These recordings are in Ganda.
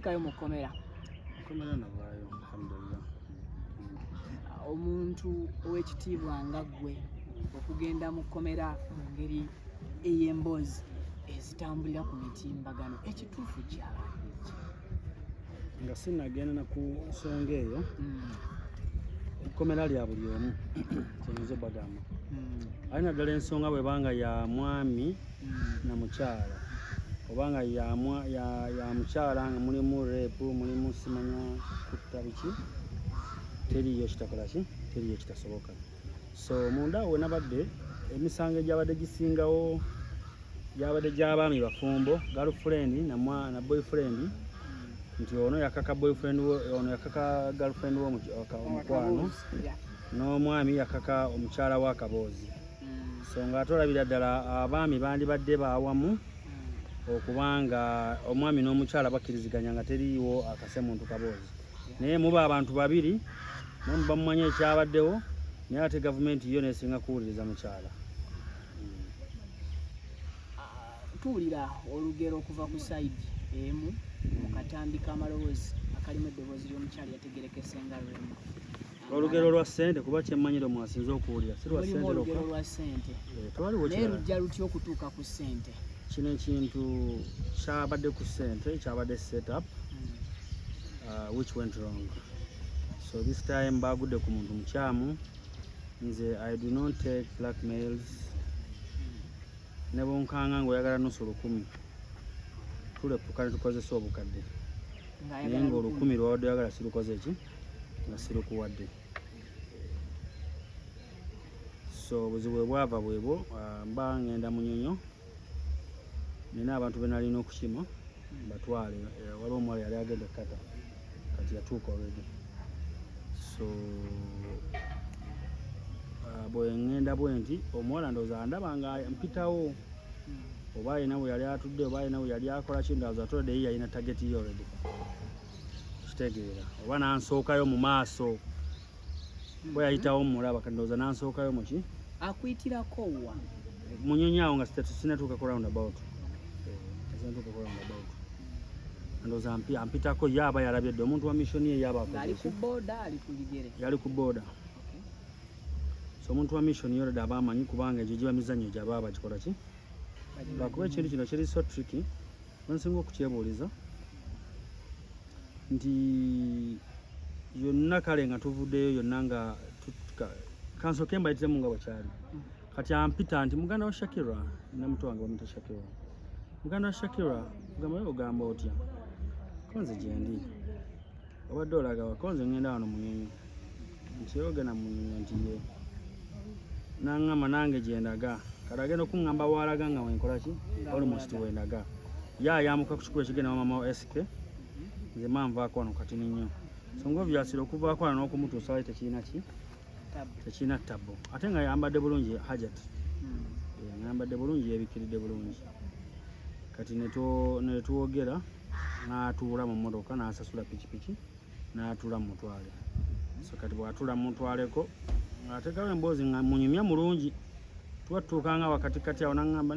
Kayo mukomera. Komera navayo alhamdulillah. Omuntu ow'ekitiibwa nga ggwe okugenda mu kkomera mu ngeri ey'emboozi ezitambulira ku mitimbagano ekituufu kyaba eki? Nga sinagenda na ku nsonga eyo ekkomera lya buli omu kyenyiza bagamba alina ddala ensonga bwebanga ya mwami na mukyala obanga ya mukyala nga mulimu reepu mulimu simanya kutta biki teriyo kitakola ki teriyo kitasoboka. So munda awo nabadde emisango egyabadde gisingawo gyabadde gy'abaami bafumbo girlfriend na boyfriend nti ono yakaka boyfriend ono yakaka girlfriend omukwano n'omwami yakaka omukyala w'akaboozi. So ng'ate olabira ddala abaami bandibadde baawamu okubanga omwami n'omukyala bakkiriziganya nga teriiwo akase muntu kaboozi naye muba abantu babiri naye muba mumanye ekyabaddewo naye ate gavumenti yo neesinga kuwuliriza mukyala. Tuwulira olugero okuva ku sayidi emu mu katambi k'amaloboozi akalimu eddoboozi ly'omukyala yategerekese nga lwemu. Olugero lwa ssente kuba kyemmanyire mwasinze okuwulira si lwa ssente olugero lwa ssente naye lujja lutya okutuuka ku ssente? Kino ekintu kyabadde ku ssente kyabadde set up which went wrong. So this time bagudde ku muntu mukyamu nze I do not take blackmails ne bonkanga ng'oyagala nusu 10,000 tulepuka ne tukozesa obukadde naye nga 10,000 lwawadde oyagala sirukoze ki nga sirukuwadde. So obuzibu bwe bwava bwebwo mba ngenda munyonyo nina abantu be nalina okukima batwale waliwo omuwala yali agenda ekkata kati yatuuka already. So bwe ngenda bwe nti omuwala ndowooza andaba nga mpitawo oba alina bwe yali atudde oba alina bwe yali akola ki ndowooza atodde ye yalina tageti ye already kitegeera oba nansookayo mu maaso bwe yayitawo mulaba kati ndowooza nansookayo muki akuyitirako wa munyonyi awo nga sinatuuka ku roundabout ndowooza ampitako ye aba yalabye dde omuntu wa mission ye yaba ali ku booda ali ku bigere yali ku booda. So omuntu wa mission ye aba amanyi kubanga egyo giba mizannyo gyaba bagikola ki lwakuba ekintu kino kiri so tricky nsinga okukyebuuliza nti yonna kale nga tuvuddeyo yonna nga kansooke mbayitemu nga bwekyali kati ampita nti muganda wa Shakira namuto wange bamuyita Shakira muganda wa Shakira gamba ogamba otya konze gyendi obadde olagawa konze ngenda wano munyonyo nti yogena munyonyo nti ye naŋŋamba nange gyendaga kati agenda okuŋŋamba waalaga nga wenkola ki almost wendaga yayamuka ku kikulu ekigenda mama wa SK nze manvaako wano kati nnyo so ng'obyasira okuvaako wano n'okumutuusa wali tekirina ki tekirina ttabo ate nga yambadde bulungi hajat yambadde bulungi yebikiridde bulungi kati ne tuwogera n'atuula mu mmotoka n'asasula pikipiki n'atuula mu mutwale. So kati bw'atuula mu mutwaleko ng'ateekawo emboozi nga munyumya mulungi tuwatuukanga wakatikati awo naŋŋamba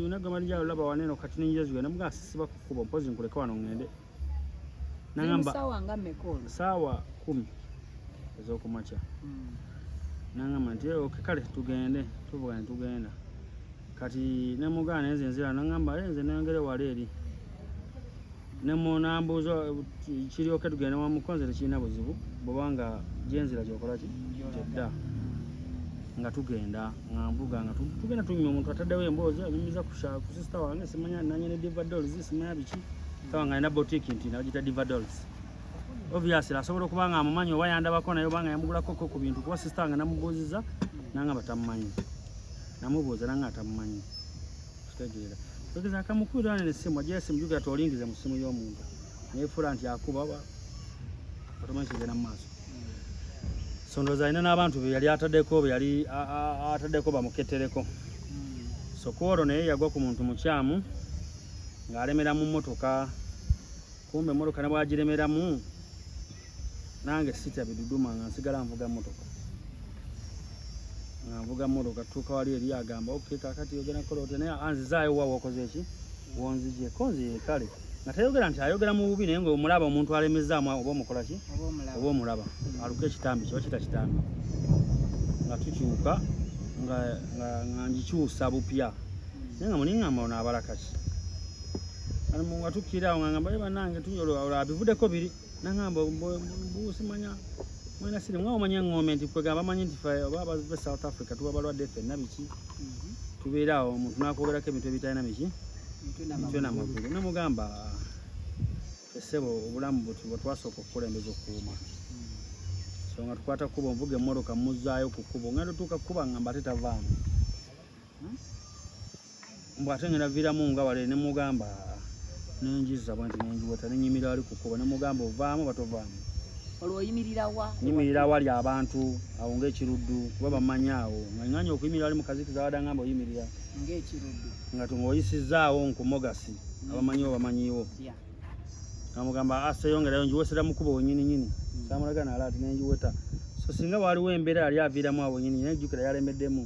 nagamalijalo laba waneeno kati ninjeziwe namugaa sisiba kukuba mpozi nkuleke wano ŋŋende naŋŋamba saawa 10 ez'okumakya naŋŋamba nti kale tugende tuvuga ne tugenda kati nemugaa nenze nzira naŋŋamba nze nengere wala eri nemunambuuza kiryoke tugende wamukonze tekirina buzibu bwobanga gyenzira gyokola ki gyedda nga tugenda nga mbuga nga tugenda tunyuma omuntu ataddewo emboozi anyumiza ku sisita wange simanya nanyene diva dolls simanya biki sawa nga alina boutique nti nagita diva dolls obviously asobola okuba nga amumanyi oba yandabako naye obanga yamugulako ku bintu kuba sisita wange namubuuziza nangamba tamumanyi namubuuza nanga atamumanyi kitegeera tugeza akamukubira wane nessimu agira essimu jukira tolingize mu ssimu y'omuntu neyefuula nti akuba otomanyi kigenda mu maaso. So ndowooza alina n'abantu be yali ataddeko be yali ataddeko bamuketereko. So kwolwo naye yagwa ku muntu mukyamu ng'alemera mu mmotoka kumbe emmotoka ne bwagiremeramu nange sitya biduduma nga nsigala nvuga mmotoka nga nvuga mmotoka tutuuka wali eri agamba okay kakati ogenda kukola otya naye anzizaayo wa wakoze ki wonzije konzi kale nga tayogera nti ayogera mu bubi naye ng'omulaba omuntu alemezaamu oba omukola ki oba omulaba aluka ekitambi kiba kita kitambi nga tukyuka nga ngikyusa bupya naye nga muliŋŋamba ono abalaka ki nga tukkira awo nga ngamba bannange abivuddeko biri naŋŋamba buusimanya mwena siri mwawo omanye eŋŋombe nti kwegamba bamanyi nti fe oba abave South Africa tuba balwadde ffenna biki tubeera awo omuntu nakwogerako ebintu ebitalina miki mitwe namagulu namugamba essebo obulamu bwe twasooka okukulembeza okukuuma so nga tukwata kkuba nvuga emmotoka muzaayo ku kkubo ngenda tuuka kkuba ngamba ate tavaamu mbw ate ngenda viiramu nga wale ne mugamba nenjiza bwanti nenjiweta nenyimira wali ku kkubo ne mugamba ovaamu batovaamu olwo oyimirira wa nyimirira wali abantu awo ng'ekiruddu kuba bamanyi awo nga nganya okuyimirira wali mukazikiza wada ngamba oyimirira ng'ekiruddu nga tuyisizaawo nkumogasi abamanyiwo bamanyiwo namugamba aseyongerayo njiwesera mu kkubo wenyininyini samulaga naala ati nenjiweta so singa waliwo embeera yali aviiramu awo wenyini naye jjukira yalemeddemu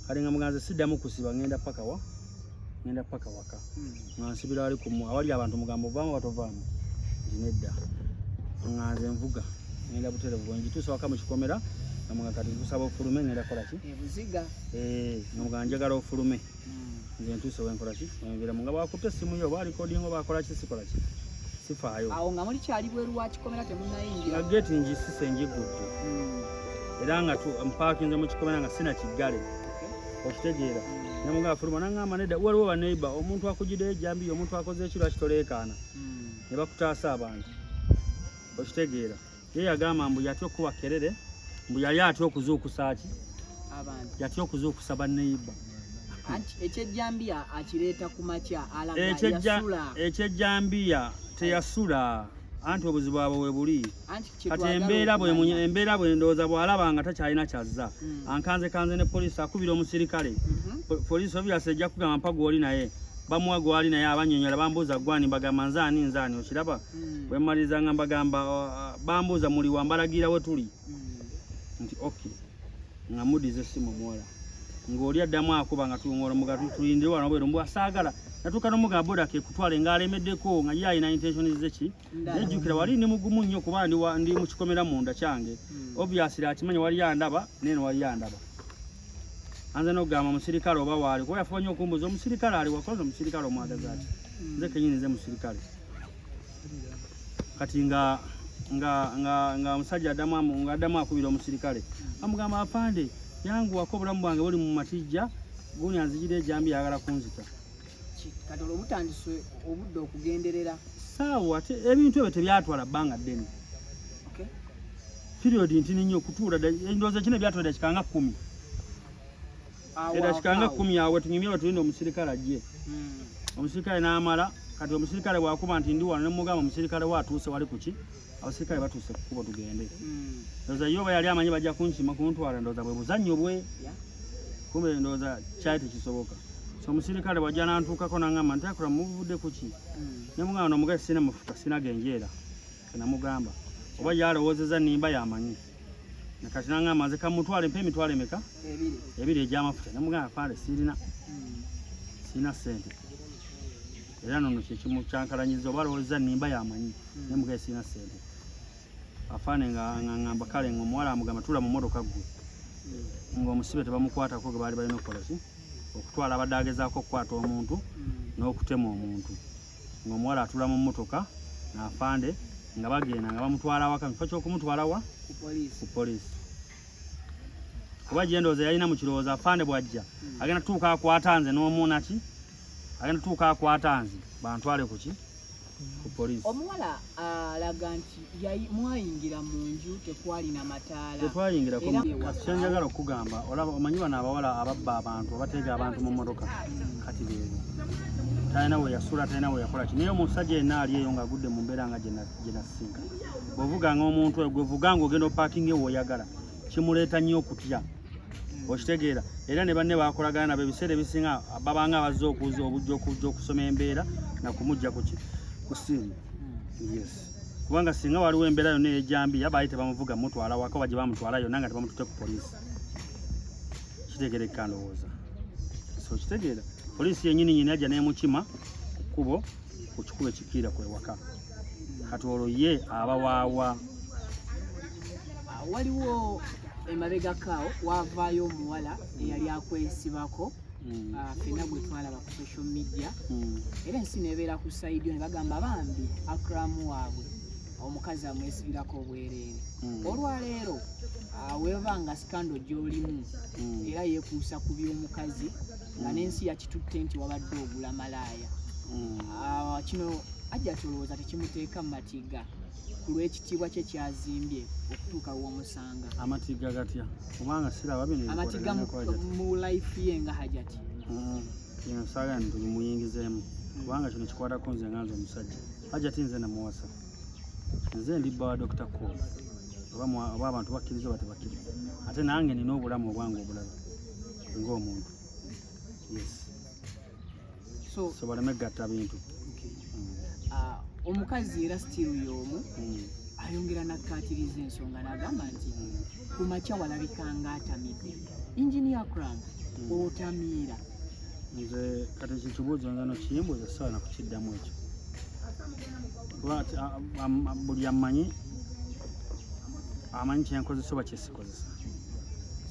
kale nga muganze siddamu kusiba ngenda paka waka nga nsibira wali awali abantu mugamba ovaamu batovaamu nti nedda nga nze nvuga ngenda buterevu bwenjituusa waka mu kikomera nga kati tusaba ofulume ngenda kola ki ebuziga nga mugamba njagala ofulume nze ntuuse wenkola ki wenviramu nga bakutte essimu yo oba recording oba akola ki sikola ki sifaayo awo nga muli kyali bweru wa kikomera temunnayingira nga geti ngisise njigudde era nga mpaakinze mu kikomera nga sina kiggale okitegeera namugamba fuluma naŋŋamba nedda waliwo baneiba omuntu akugiddeyo ejjambiya omuntu akoze ekiro akitoleekaana ne bakutaasa abantu okitegeera ye yagamba mbu yatya okuba kerere mbu yali atya okuzuukusa ki yatya okuzuukusa baneiba anti ekyejjambiya akireeta ku makya alaga yasula ekyejjambiya teyasula anti obuzibu bwabwe we buli kati embeera bwe ndowooza bw'alaba nga takyalina kyazza ankanze ne poliisi akubira omusirikale poliisi obyasa ejja kugamba mpa gw'oli naye bamuwa gwali naye abanyonyola bambuuza gwani mbagamba nzaani okiraba bwe mmaliriza nga mbagamba bambuuza muli wambalagira we tuli nti okay nga muddiza essimu omuwala ng'oli addamu akuba nga tulindire wano bweru mbu asaagala natuuka n'omugamba boda ke kutwale ng'alemeddeko nga ye alina intention zeki nejjukira wali ndi mugumu nnyo kuba ndi mu kikomera munda kyange obviously akimanya wali yandaba neeno wali yandaba anze n'okugamba omusirikale oba waali kuba yafuba nnyo okumbuuza omusirikale ali wakoze omusirikale omwagaza ati nze kenyini nze musirikale kati nga omusajja addamu akubira omusirikale amugamba apande yanguwako obulamu bwange buli mu matijja gundi anzigira ejjambi yagala kunzita kati olwo butandise obudde okugenderera saawa ate ebintu ebyo tebyatwala bbanga ddene periodi ntini nnyo okutuula endowooza kino ebyatwala dakika nga 10 edakika nga 10 awo wetunyumye wetulinda omusirikale ajje omusirikale n'amala kati omusirikale bwakuba nti ndi wano nemugamba omusirikale waatuuse wali kuki abasirikale batuuse ku kkubo tugende ndowooza yo yali amanyi bajja kunkima kuntwala ndowooza bwe buzannyo bwe kumbe ndowooza kyali tekisoboka so omusirikale bwajja nantuukako naŋŋamba nti Akram muvudde kuki nemugamba n'omugazi sina mafuta sina genjeera kenamugamba oba yalowoozeza nnimba yamanyi kati naŋŋamba nze kamutwale mpa emitwalo emeka ebiri egy'amafuta nemugamba faale sirina ssente era nono kyekimu kyankalanyiza oba alowooza nnimba yamanyi nemugazi sirina ssente afaane nga ŋŋamba kale ng'omuwala amugamba tula mu mmotoka ggwe ng'omusibe tebamukwatako ge baali balina okukola ki okutwala abadde agezaako okukwata omuntu n'okutema omuntu ng'omuwala atula mu mmotoka n'afande nga bagenda nga bamutwala waka mu kifo ky'okumutwala wa ku poliisi kuba gye ndowooza yalina mu kirowoozo afande bw'ajja agenda tuuka akwata nze n'omuunaki agenda tuuka akwata nze bantwale ku ki ku poliisi omuwala alaga nti mwayingira mu nju tekwalina mataala tetwayingira kyenjagala okugamba olaba omanyi bano abawala ababba abantu abateega abantu mu mmotoka kati beeru talina we yasula talina we yakola ki naye omusajja yenna ali eyo ng'agudde mu mbeera nga gye nasinga bw'ovuga ng'omuntu oyo gwevuga ng'ogenda opaakinga ewo oyagala kimuleeta nnyo okutya okitegeera era ne banne bakolagana nabo ebiseera ebisinga babanga abazze okuuza obujja okujja okusoma embeera nakumujja ku ssimu yes kubanga singa waliwo embeera yonna ey'ejjambiya baali tebamuvuga mutwala waka oba gye bamutwala yonna nga tebamututte ku poliisi kitegerekka ndowooza so kitegeera poliisi yennyini nyini ajja n'emukima ku kkubo okikuba ekipiira kwewaka kati olwo ye aba waawa. Waliwo emabegakaawo wavaayo omuwala eyali akwesibako ffenna gwe twalaba ku social media era ensi nebeera ku sayidi ne bagamba bambi Akram waabwe omukazi amwesibirako obwereere. Olwaleero weeba nga sikando gy'olimu era yeekuusa ku by'omukazi nga n'ensi yakitutte nti wabadde ogula malaaya. Kino ajja tolowooza tekimuteeka mu matiga ku lw'ekitiibwa kye kyazimbye okutuuka w'omusanga? Amatiga gatya? Kubanga siraba bino amatiga mu life ye nga hajati. Kino saagala ntubimuyingizeemu kubanga kino kikwatako nze nga nze omusajja. Hajati nze namuwasa. Nze ndibba wa Dr. Cole oba abantu bakkiriza oba tebakkiriza. Ate nange nina obulamu obwange obulala ng'omuntu. Yes. So baleme gatta bintu. Omukazi era still y'omu ayongera nakkaatiriza ensonga n'agamba nti ku makya walabika ng'atamidde. Engineer Akram otamiira. Nze kati kikibuuzo nze no kiyimbuuza sawa na kukiddamu ekyo. Kuba buli amanyi kyenkozesa oba kyesikozesa.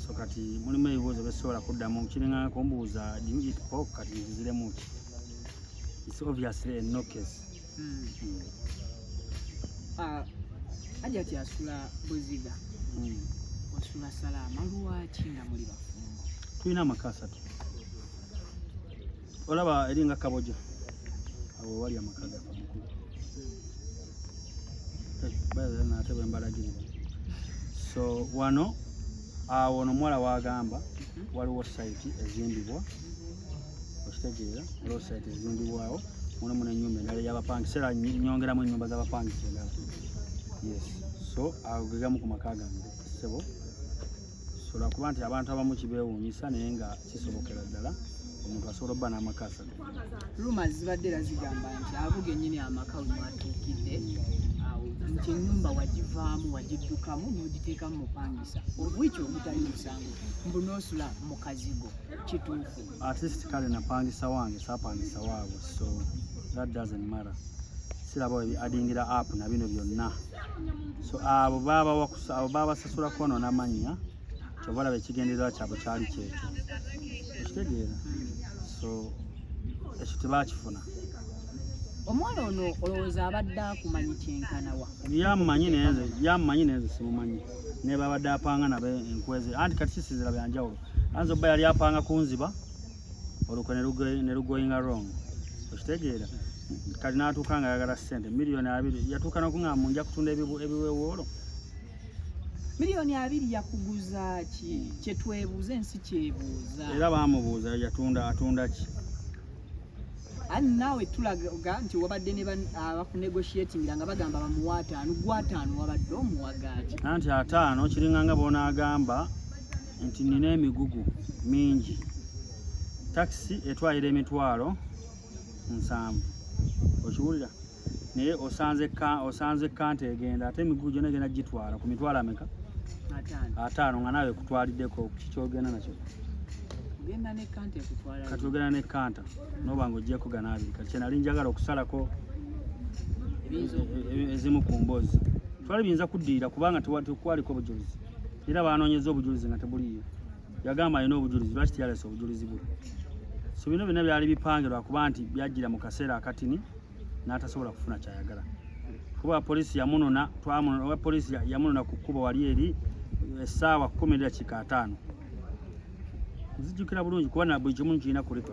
So kati mulimu ebibuuzo besobola kuddamu kiringa kumbuuza do you eat pork kati nkiziremu ki. It's obviously a no case. Hajati asula Buziga. Osula Salama lwaki nga muli bafumbo? Tulina amaka asatu. Olaba eringa Kaboja awo wali amaka gafa mukulu. Baza nate bwembalagirira. So wano awo nomwala wagamba waliwo site ezimbibwa okitegeera waliwo site ezimbibwawo mulimu n'ennyumba endala y'abapangisa era nyongeramu ennyumba z'abapangisa endala. Yes. So awo ge gamu ku maka gange ssebo. So lwakuba nti abantu abamu kibeewuunyisa naye nga kisobokera ddala omuntu asobola obba n'amaka asatu. Rumors zibadde era zigamba nti abo gennyini amaka we mwatuukidde nti ennyumba wagivaamu wagiddukamu n'ogiteekamu mupangisa obwikyo obutali musango mbu n'osula mu kazigo kituufu. At least kale napangisa wange saapangisa waabwe, so that doesn't matter. Siraba adingira app na bino byonna. So abo baba basasulako ono n'amannya kyova olaba ekigendererwa kyabwe kyali kyekyo okitegeera. So ekyo tebakifuna. Omwana ono olowooza abadde akumanyi kyenkana wa? Yammanyi neze simumanyi. Ne babadde apanga nabe enkweze. Anti kati kisizira byanjawulo. Anzo bba yali apanga kunziba olukwe ne lugoyinga wrong. Okitegeera. Kati n'atuuka nga ayagala ssente miliyoni 2. Yatuuka n'okungamba munja kutunda ebiwewoolo. Miliyoni 2 yakuguza ki? Kyetwebuuza ensi kyebuuza. Era baamubuuza atunda ki? Ani naawe tulaga nti wabadde ne abakunegotiatingira nga bagamba bamuwa 5, gwa 5 wabadde omuwagaati. Anti 5 kiringa nga bonaagamba nti nina emigugu mingi. Taxi etwalira emitwalo 7. Okiwulira? Naye osanze kante egenda ate emigugu gyonna egenda gitwala ku mitwalo ameka? 5 nga naawe kutwaliddeko kikyogenda nakyo. Genda ne kante kutwala. Kati ogenda ne kanta noba ng'oggyeko gana 2. Kati kyenali njagala okusalako ezimu ku mboozi. Twali biyinza kuddiira kubanga tekwaliko bujulizi. Era baanoonyeza obujulizi nga tebuliyo. Yagamba alina obujulizi, lwaki teyalesa obujulizi bwe? So bino byonna byali bipangirwa kuba nti byajjira mu kaseera akatini n'atasobola kufuna kyayagala. Kuba poliisi yamunona ku kkubo wali eri essaawa 10:05. Nzijjukira bulungi kuba na buli kimu kirina kuliko.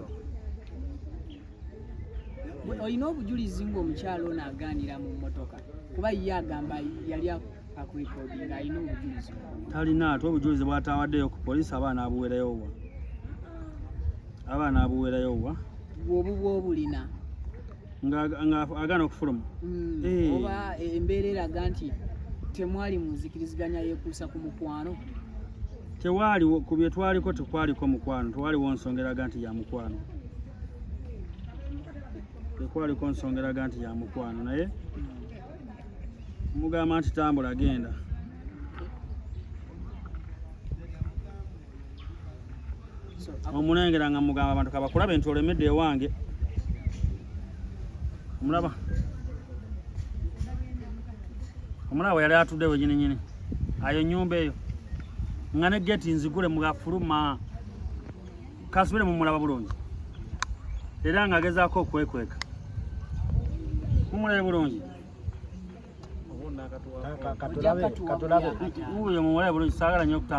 Olina obujulizi ng'omukyalo ono agaanira mu mmotoka kuba ye agamba yali akulikodinga alina obujulizi. Talina ate obujulizi bw'atawaddeyo ku poliisi abaana abuwerayo wa? Bw'obu bw'obulina nga agaana okufuluma. Oba embeera eraga nti temwali muzikiriziganya yeekuusa ku mukwano. Tewali ku bye twaliko tekwaliko mukwano, tewaliwo nsonga eraga nti ya mukwano. Tekwaliko nsonga eraga nti ya mukwano naye mugamba nti tambula genda. Omunengera nga mugamba abantu kabakulaba nti olemedde ewange. Omulaba yali atudde we nyini ayo nyumba eyo nga ne geti nzigule mugafuluma kasubire mu mulaba bulungi era nga agezaako okwekweka mumulabe bulungi katulabe uyo mumulabe bulungi saagala nnyo okutambula